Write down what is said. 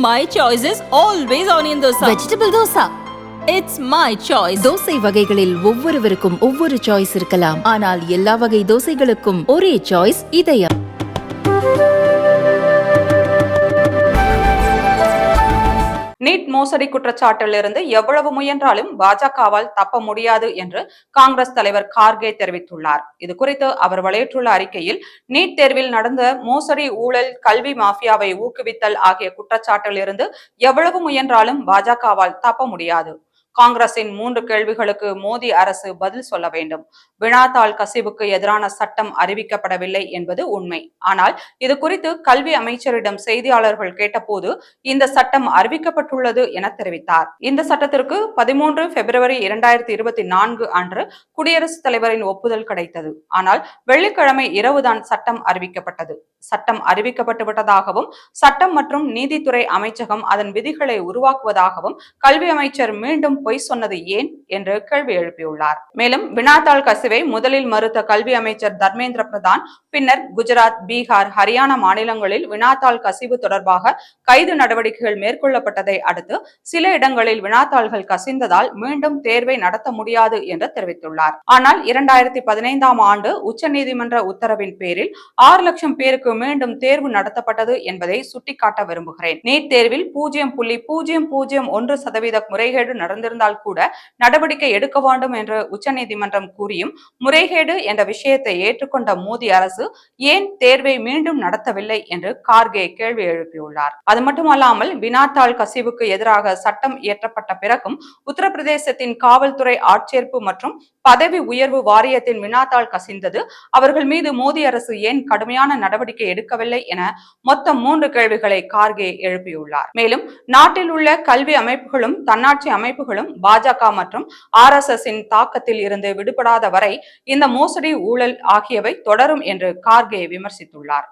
My choice is always onion dosa. Vegetable dosa. It's my choice. Dosa வகைகளில் ஒவ்வொருவருக்கும் ஒவ்வொரு choice இருக்கலாம். ஆனால் எல்லா வகை தோசைகளுக்கும் ஒரே சாய்ஸ் இதயம். நீட் மோசடி குற்றச்சாட்டிலிருந்து எவ்வளவு முயன்றாலும் பாஜகவால் தப்ப முடியாது என்று காங்கிரஸ் தலைவர் கார்கே தெரிவித்துள்ளார். இது குறித்து அவர் வெளியிட்டுள்ள அறிக்கையில், நீட் தேர்வில் நடந்த மோசடி, ஊழல், கல்வி மாஃபியாவை ஊக்குவித்தல் ஆகிய குற்றச்சாட்டிலிருந்து எவ்வளவு முயன்றாலும் பாஜகவால் தப்ப முடியாது. காங்கிரசின் 3 கேள்விகளுக்கு மோடி அரசு பதில் சொல்ல வேண்டும். வினாத்தாள் கசிவுக்கு எதிரான சட்டம் அறிவிக்கப்படவில்லை என்பது உண்மை. ஆனால் இது குறித்து கல்வி அமைச்சரிடம் செய்தியாளர்கள் கேட்டபோது இந்த சட்டம் அறிவிக்கப்பட்டுள்ளது என தெரிவித்தார். இந்த சட்டத்திற்கு 13 பிப்ரவரி 2024 அன்று குடியரசுத் தலைவரின் ஒப்புதல் கிடைத்தது. ஆனால் வெள்ளிக்கிழமை இரவுதான் சட்டம் அறிவிக்கப்பட்டது. சட்டம் அறிவிக்கப்பட்டு விட்டதாகவும், சட்டம் மற்றும் நீதித்துறை அமைச்சகம் அதன் விதிகளை உருவாக்குவதாகவும் கல்வி அமைச்சர் மீண்டும் பொய் சொன்னது ஏன் என்று கேள்வி எழுப்பியுள்ளார். மேலும் வினாத்தாள் கசிவை முதலில் மறுத்த கல்வி அமைச்சர் தர்மேந்திர பிரதான் பின்னர் குஜராத், பீகார், ஹரியானா மாநிலங்களில் வினாத்தாள் கசிவு தொடர்பாக கைது நடவடிக்கைகள் மேற்கொள்ளப்பட்டதை அடுத்து சில இடங்களில் வினாத்தாள்கள் கசிந்ததால் மீண்டும் தேர்வை நடத்த முடியாது என்று தெரிவித்துள்ளார். ஆனால் 2015ஆம் ஆண்டு உச்சநீதிமன்ற உத்தரவின் பேரில் 6 லட்சம் பேருக்கு மீண்டும் தேர்வு நடத்தப்பட்டது என்பதை சுட்டிக்காட்ட விரும்புகிறேன். நீட் தேர்வில் 0.001% முறைகேடு நடந்திருந்தால் கூட நடவடிக்கை எடுக்க வேண்டும் என்று உச்சநீதிமன்றம் கூறியும் முறைகேடு என்ற விஷயத்தை ஏற்றுக்கொண்ட மோடி அரசு ஏன் தேர்வை மீண்டும் நடத்தவில்லை என்று கார்கே கேள்வி எழுப்பியுள்ளார். அது மட்டுமல்லாமல் வினாத்தாள் கசிவுக்கு எதிராக சட்டம் இயற்றப்பட்ட பிறகும் உத்தரப்பிரதேசத்தின் காவல்துறை ஆட்சேர்ப்பு மற்றும் பதவி உயர்வு வாரியத்தின் வினாத்தாள் கசிந்தது, அவர்கள் மீது மோடி அரசு ஏன் கடுமையான நடவடிக்கை எடுக்கவில்லை என மொத்தம் 3 கேள்விகளை கார்கே எழுப்பியுள்ளார். மேலும் நாட்டில் உள்ள கல்வி அமைப்புகளும் தன்னாட்சி அமைப்புகளும் பாஜக மற்றும் RSS தாக்கத்தில் இருந்து விடுபடாத வரை இந்த மோசடி, ஊழல் ஆகியவை தொடரும் என்று கார்கே விமர்சித்துள்ளார்.